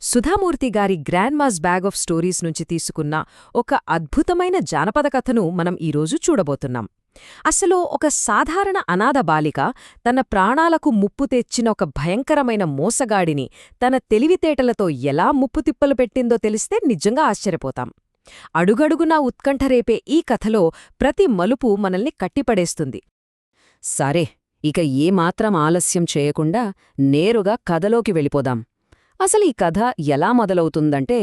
సుధామూర్తి గారి గ్రాండ్మాస్ bag of stories నుంచి తీసుకున్న ఒక అద్భుతమైన జానపద కథను మనం ఈరోజు చూడబోతున్నాం. అసలు ఒక సాధారణ అనాథ బాలిక తన ప్రాణాలకు ముప్పు తెచ్చిన ఒక భయంకరమైన మోసగాడిని తన తెలివితేటలతో ఎలా ముప్పుతిప్పలు పెట్టిందో తెలిస్తే నిజంగా ఆశ్చర్యపోతాం. అడుగడుగునా ఉత్కంఠ రేపే ఈ కథలో ప్రతి మలుపు మనల్ని కట్టిపడేస్తుంది. సరే, ఇక ఏమాత్రం ఆలస్యం చేయకుండా నేరుగా కథలోకి వెళ్ళిపోదాం. అసలు ఈ కథ ఎలా మొదలవుతుందంటే,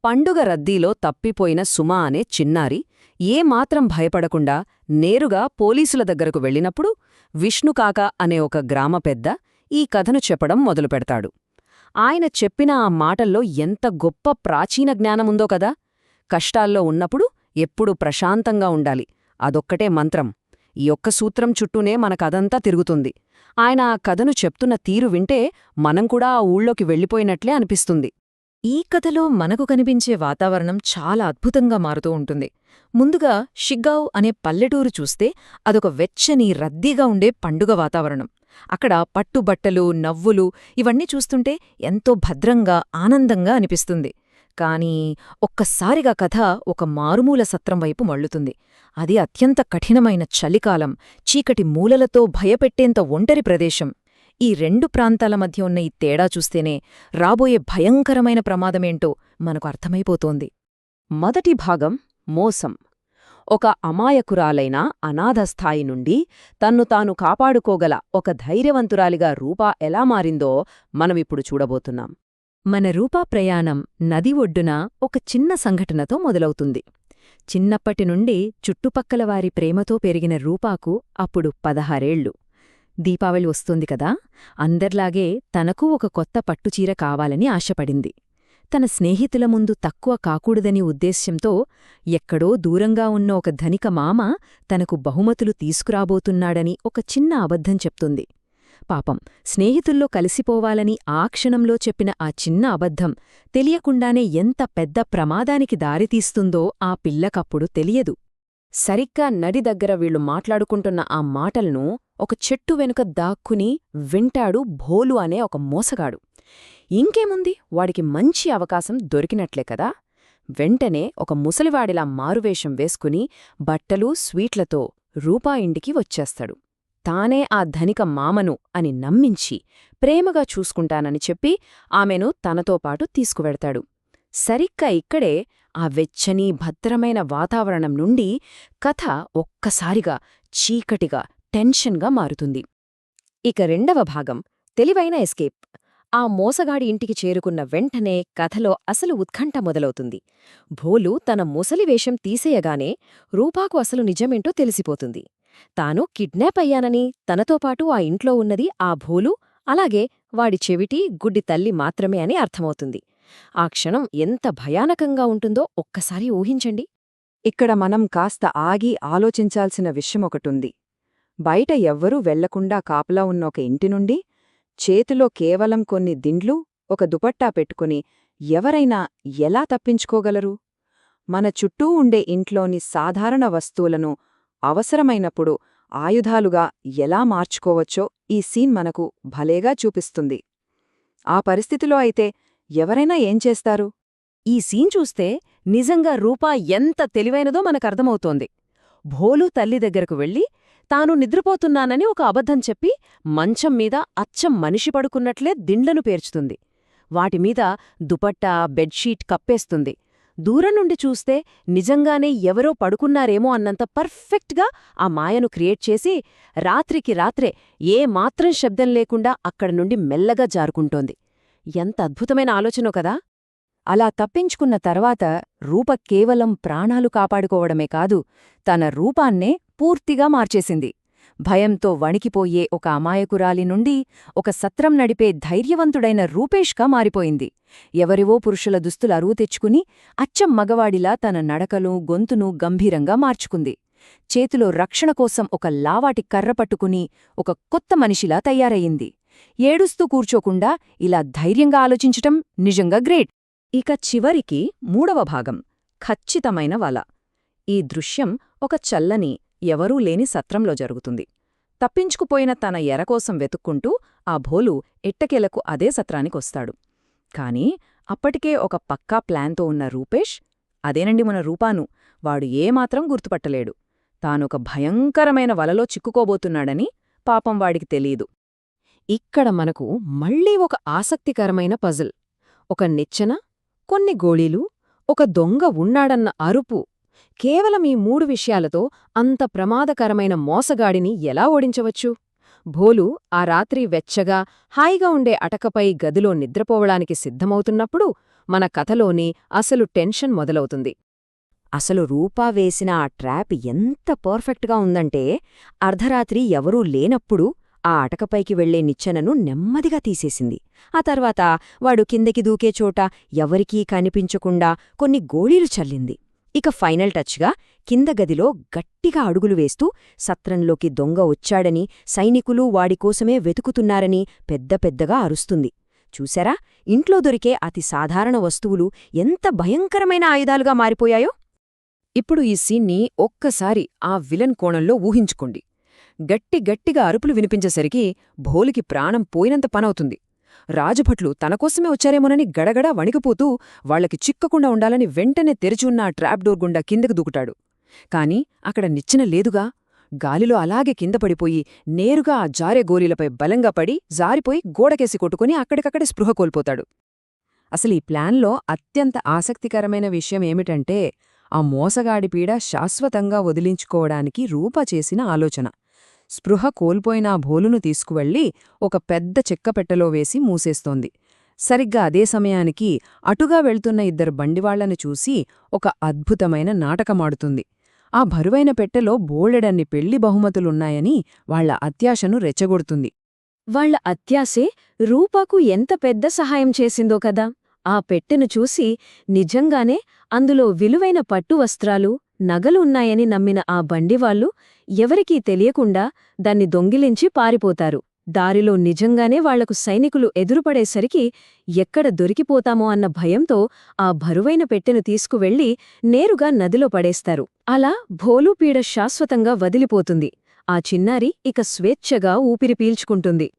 పండుగ రద్దీలో తప్పిపోయిన సుమా అనే చిన్నారి ఏమాత్రం భయపడకుండా నేరుగా పోలీసుల దగ్గరకు వెళ్ళినప్పుడు విష్ణుకాక అనే ఒక గ్రామ పెద్ద ఈ కథను చెప్పడం మొదలుపెడతాడు. ఆయన చెప్పిన ఆ మాటల్లో ఎంత గొప్ప ప్రాచీన జ్ఞానముందో కదా. కష్టాల్లో ఉన్నప్పుడు ఎప్పుడూ ప్రశాంతంగా ఉండాలి, అదొక్కటే మంత్రం. ఈ ఒక్క సూత్రం చుట్టూనే మన కథంతా తిరుగుతుంది. ఆయన ఆ కథను చెప్తున్న తీరు వింటే మనం కూడా ఆ ఊళ్ళోకి వెళ్ళిపోయినట్లే అనిపిస్తుంది. ఈ కథలో మనకు కనిపించే వాతావరణం చాలా అద్భుతంగా మారుతూ ఉంటుంది. ముందుగా షిగ్గావ్ అనే పల్లెటూరు చూస్తే అదొక వెచ్చని రద్దీగా ఉండే పండుగ వాతావరణం. అక్కడ పట్టుబట్టలు, నవ్వులు ఇవన్నీ చూస్తుంటే ఎంతో భద్రంగా, ఆనందంగా అనిపిస్తుంది. కానీ ఒక్కసారిగా కథ ఒక మారుమూల సత్రం వైపు మళ్ళుతుంది. అది అత్యంత కఠినమైన చలికాలం, చీకటి మూలలతో భయపెట్టేంత ఒంటరి ప్రదేశం. ఈ రెండు ప్రాంతాల మధ్య ఉన్న ఈ తేడా చూస్తేనే రాబోయే భయంకరమైన ప్రమాదమేంటో మనకు అర్థమైపోతోంది. మొదటి భాగం మోసం. ఒక అమాయకురాలైన అనాథస్థాయి నుండి తన్ను తాను కాపాడుకోగల ఒక ధైర్యవంతురాలిగా రూపా ఎలా మారిందో మనమిప్పుడు చూడబోతున్నాం. మన రూపా ప్రయాణం నది ఒడ్డున ఒక చిన్న సంఘటనతో మొదలవుతుంది. చిన్నప్పటినుండి చుట్టుపక్కల వారి ప్రేమతో పెరిగిన రూపాకు అప్పుడు 16 ఏళ్లు. దీపావళి వస్తోంది కదా, అందర్లాగే తనకూ ఒక కొత్త పట్టుచీర కావాలని ఆశపడింది. తన స్నేహితుల ముందు తక్కువ కాకూడదని ఉద్దేశ్యంతో ఎక్కడో దూరంగా ఉన్న ఒక ధనిక మామ తనకు బహుమతులు తీసుకురాబోతున్నాడని ఒక చిన్న అబద్ధం చెప్తుంది. పాపం, స్నేహితుల్లో కలిసిపోవాలని ఆ క్షణంలో చెప్పిన ఆ చిన్న అబద్ధం తెలియకుండానే ఎంత పెద్ద ప్రమాదానికి దారితీస్తుందో ఆ పిల్లకప్పుడు తెలియదు. సరిగ్గా నడి దగ్గర వీళ్లు మాట్లాడుకుంటున్న ఆ మాటలను ఒక చెట్టు వెనుక దాక్కుని వింటాడు భోలు అనే ఒక మోసగాడు. ఇంకేముంది, వాడికి మంచి అవకాశం దొరికినట్లే కదా. వెంటనే ఒక ముసలివాడిలా మారువేషం వేసుకుని బట్టలు, స్వీట్లతో రూపా ఇంటికి వచ్చేస్తాడు. తానే ఆ ధనిక మామను అని నమ్మించి ప్రేమగా చూసుకుంటానని చెప్పి ఆమెను తనతో పాటు తీసుకువెడతాడు. సరిగ్గా ఇక్కడే ఆ వెచ్చని భద్రమైన వాతావరణం నుండి కథ ఒక్కసారిగా చీకటిగా, టెన్షన్గా మారుతుంది. ఇక రెండవ భాగం తెలివైన ఎస్కేప్. ఆ మోసగాడి ఇంటికి చేరుకున్న వెంటనే కథలో అసలు ఉత్కంఠ మొదలవుతుంది. భోలు తన ముసలివేషం తీసేయగానే రూపాకు అసలు నిజమేంటో తెలిసిపోతుంది. తాను కిడ్నాప్ అయ్యానని, తనతో పాటు ఆ ఇంట్లో ఉన్నది ఆ భోలు, అలాగే వాడి చెవిటి, గుడ్డి తల్లి మాత్రమే అని అర్థమవుతుంది. ఆ క్షణం ఎంత భయానకంగా ఉంటుందో ఒక్కసారి ఊహించండి. ఇక్కడ మనం కాస్త ఆగి ఆలోచించాల్సిన విషయమొకటుంది. బయట ఎవ్వరూ వెళ్లకుండా కాపలా ఉన్న ఒక ఇంటి నుండి చేతిలో కేవలం కొన్ని దిండ్లు, ఒక దుపట్టా పెట్టుకుని ఎవరైనా ఎలా తప్పించుకోగలరు? మన చుట్టూ ఉండే ఇంట్లోని సాధారణ వస్తువులను అవసరమైనప్పుడు ఆయుధాలుగా ఎలా మార్చుకోవచ్చో ఈ సీన్ మనకు భలేగా చూపిస్తుంది. ఆ పరిస్థితిలో అయితే ఎవరైనా ఏం చేస్తారు? ఈ సీన్ చూస్తే నిజంగా రూపా ఎంత తెలివైనదో మనకర్థమవుతోంది. భోలు తల్లి దగ్గరకు వెళ్ళి తాను నిద్రపోతున్నానని ఒక అబద్ధం చెప్పి మంచం మీద అచ్చం మనిషి పడుకున్నట్లే దిండ్లను పేర్చుతుంది. వాటిమీద దుపట్టా, బెడ్షీట్ కప్పేస్తుంది. దూరం నుండి చూస్తే నిజంగానే ఎవరో పడుకున్నారేమో అన్నంత పర్ఫెక్ట్గా ఆ మాయను క్రియేట్ చేసి రాత్రికి రాత్రే ఏమాత్రం శబ్దం లేకుండా అక్కడి నుండి మెల్లగా జారుకుంటోంది. ఎంత అద్భుతమైన ఆలోచనో కదా. అలా తప్పించుకున్న తర్వాత రూప కేవలం ప్రాణాలు కాపాడుకోవడమే కాదు, తన రూపాన్నే పూర్తిగా మార్చేసింది. భయంతో వణికిపోయే ఒక అమాయకురాలి నుండి ఒక సత్రం నడిపే ధైర్యవంతుడైన రూపేష్గా మారిపోయింది. ఎవరివో పురుషుల దుస్తులు అరువు తెచ్చుకుని అచ్చం మగవాడిలా తన నడకలు, గొంతును గంభీరంగా మార్చుకుంది. చేతిలో రక్షణ కోసం ఒక లావాటి కర్ర పట్టుకుని ఒక కొత్త మనిషిలా తయారయ్యింది. ఏడుస్తూ కూర్చోకుండా ఇలా ధైర్యంగా ఆలోచించటం నిజంగా గ్రేట్. ఇక చివరికి మూడవ భాగం ఖచ్చితమైన వల. ఈ దృశ్యం ఒక చల్లని, ఎవరూ లేని సత్రంలో జరుగుతుంది. తప్పించుకుపోయిన తన ఎరకోసం వెతుక్కుంటూ ఆ భోలు ఎట్టకేలకు అదే సత్రానికొస్తాడు. కాని అప్పటికే ఒక పక్కా ప్లాన్తో ఉన్న రూపేష్, అదేనండి మన రూపాను, వాడు ఏమాత్రం గుర్తుపట్టలేడు. తానొక భయంకరమైన వలలో చిక్కుకోబోతున్నాడని పాపం వాడికి తెలీదు. ఇక్కడ మనకు మళ్ళీ ఒక ఆసక్తికరమైన పజిల్. ఒక నిచ్చెన, కొన్ని గోళీలు, ఒక దొంగ ఉన్నాడన్న అరుపు. కేవలం ఈ 3 విషయాలతో అంత ప్రమాదకరమైన మోసగాడిని ఎలా ఓడించవచ్చు? భోలు ఆ రాత్రి వెచ్చగా, హాయిగా ఉండే అటకపై గదిలో నిద్రపోవడానికి సిద్ధమవుతున్నప్పుడు మన కథలోని అసలు టెన్షన్ మొదలవుతుంది. అసలు రూపా వేసిన ఆ ట్రాప్ ఎంత పర్ఫెక్ట్గా ఉందంటే, అర్ధరాత్రి ఎవరూ లేనప్పుడు ఆ అటకపైకి వెళ్లే నిచ్చెనను నెమ్మదిగా తీసేసింది. ఆ తర్వాత వాడు కిందకి దూకే చోట ఎవరికీ కనిపించకుండా కొన్ని గోళీలు చల్లింది. ఇక ఫైనల్ టచ్గా కింద గదిలో గట్టిగా అడుగులు వేస్తూ సత్రంలోకి దొంగ వచ్చాడని, సైనికులు వాడికోసమే వెతుకుతున్నారని పెద్ద పెద్దగా అరుస్తుంది. చూశారా, ఇంట్లో దొరికే అతి సాధారణ వస్తువులు ఎంత భయంకరమైన ఆయుధాలుగా మారిపోయాయో? ఇప్పుడు ఈ సీన్ని ఒక్కసారి ఆ విలన్ కోణంలో ఊహించుకోండి. గట్టిగా అరుపులు వినిపించేసరికి భోలుకి ప్రాణం పోయినంత పనవుతుంది. రాజభట్లు తనకోసమే వచ్చారేమోనని గడగడా వణికిపోతూ వాళ్లకి చిక్కకుండా ఉండాలని వెంటనే తెరిచున్న ఆ ట్రాప్ డోర్ గుండా కిందకు దూకుతాడు. కాని అక్కడ నిచ్చెన లేదుగా. గాలిలో అలాగే కింద పడిపోయి నేరుగా ఆ జారే గోలీలపై బలంగా పడి జారిపోయి గోడకేసి కొట్టుకుని అక్కడికక్కడే స్పృహ కోల్పోతాడు. అసలు ఈ ప్లాన్లో అత్యంత ఆసక్తికరమైన విషయం ఏమిటంటే, ఆ మోసగాడి పీడ శాశ్వతంగా వదిలించుకోవడానికి రూప చేసిన ఆలోచన. స్పృహ కోల్పోయిన ఆ భోలును తీసుకువెళ్లి ఒక పెద్ద చెక్కపెట్టెలో వేసి మూసేస్తోంది. సరిగ్గా అదే సమయానికి అటుగా వెళ్తున్న 2 బండివాళ్లను చూసి ఒక అద్భుతమైన నాటకమాడుతుంది. ఆ బరువైన పెట్టెలో బోలెడన్ని పెళ్లి బహుమతులున్నాయని వాళ్ల అత్యాశను రెచ్చగొడుతుంది. వాళ్ల అత్యాశే రూపాకు ఎంత పెద్ద సహాయం చేసిందో కదా. ఆ పెట్టెను చూసి నిజంగానే అందులో విలువైన పట్టు వస్త్రాలు, నగలు ఉన్నాయని నమ్మిన ఆ బండివాళ్లు ఎవరికీ తెలియకుండా దాన్ని దొంగిలించి పారిపోతారు. దారిలో నిజంగానే వాళ్లకు సైనికులు ఎదురుపడేసరికి ఎక్కడ దొరికిపోతామో అన్న భయంతో ఆ బరువైన పెట్టెను తీసుకువెళ్లి నేరుగా నదిలో పడేస్తారు. అలా భోలు పీడ శాశ్వతంగా వదిలిపోతుంది. ఆ చిన్నారి ఇక స్వేచ్ఛగా ఊపిరి పీల్చుకుంటుంది.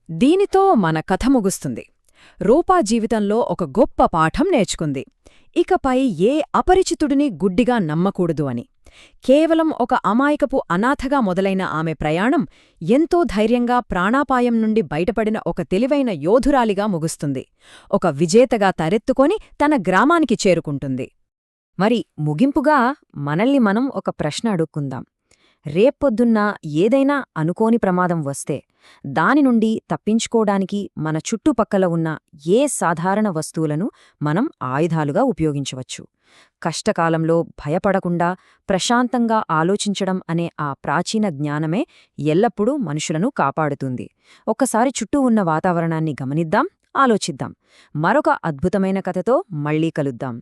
దీనితో మన కథ ముగుస్తుంది. రూపా జీవితంలో ఒక గొప్ప పాఠం నేర్చుకుంది. ఇకపై ఏ అపరిచితుడిని గుడ్డిగా నమ్మకూడదు అని. కేవలం ఒక అమాయకపు అనాథగా మొదలైన ఆమె ప్రయాణం ఎంతో ధైర్యంగా ప్రాణాపాయం నుండి బయటపడిన ఒక తెలివైన యోధురాలిగా ముగుస్తుంది. ఒక విజేతగా తరెత్తుకొని తన గ్రామానికి చేరుకుంటుంది. మరి ముగింపుగా మనల్ని మనం ఒక ప్రశ్న అడుక్కుందాం. రేపొద్దున్న ఏదైనా అనుకోని ప్రమాదం వస్తే దాని నుండి తప్పించుకోడానికి మన చుట్టుపక్కల ఉన్న ఏ సాధారణ వస్తువులను మనం ఆయుధాలుగా ఉపయోగించవచ్చు? కష్టకాలంలో భయపడకుండా ప్రశాంతంగా ఆలోచించడం అనే ఆ ప్రాచీన జ్ఞానమే ఎల్లప్పుడూ మనుషులను కాపాడుతుంది. ఒక్కసారి చుట్టూ ఉన్న వాతావరణాన్ని గమనిద్దాం, ఆలోచిద్దాం. మరొక అద్భుతమైన కథతో మళ్ళీ కలుద్దాం.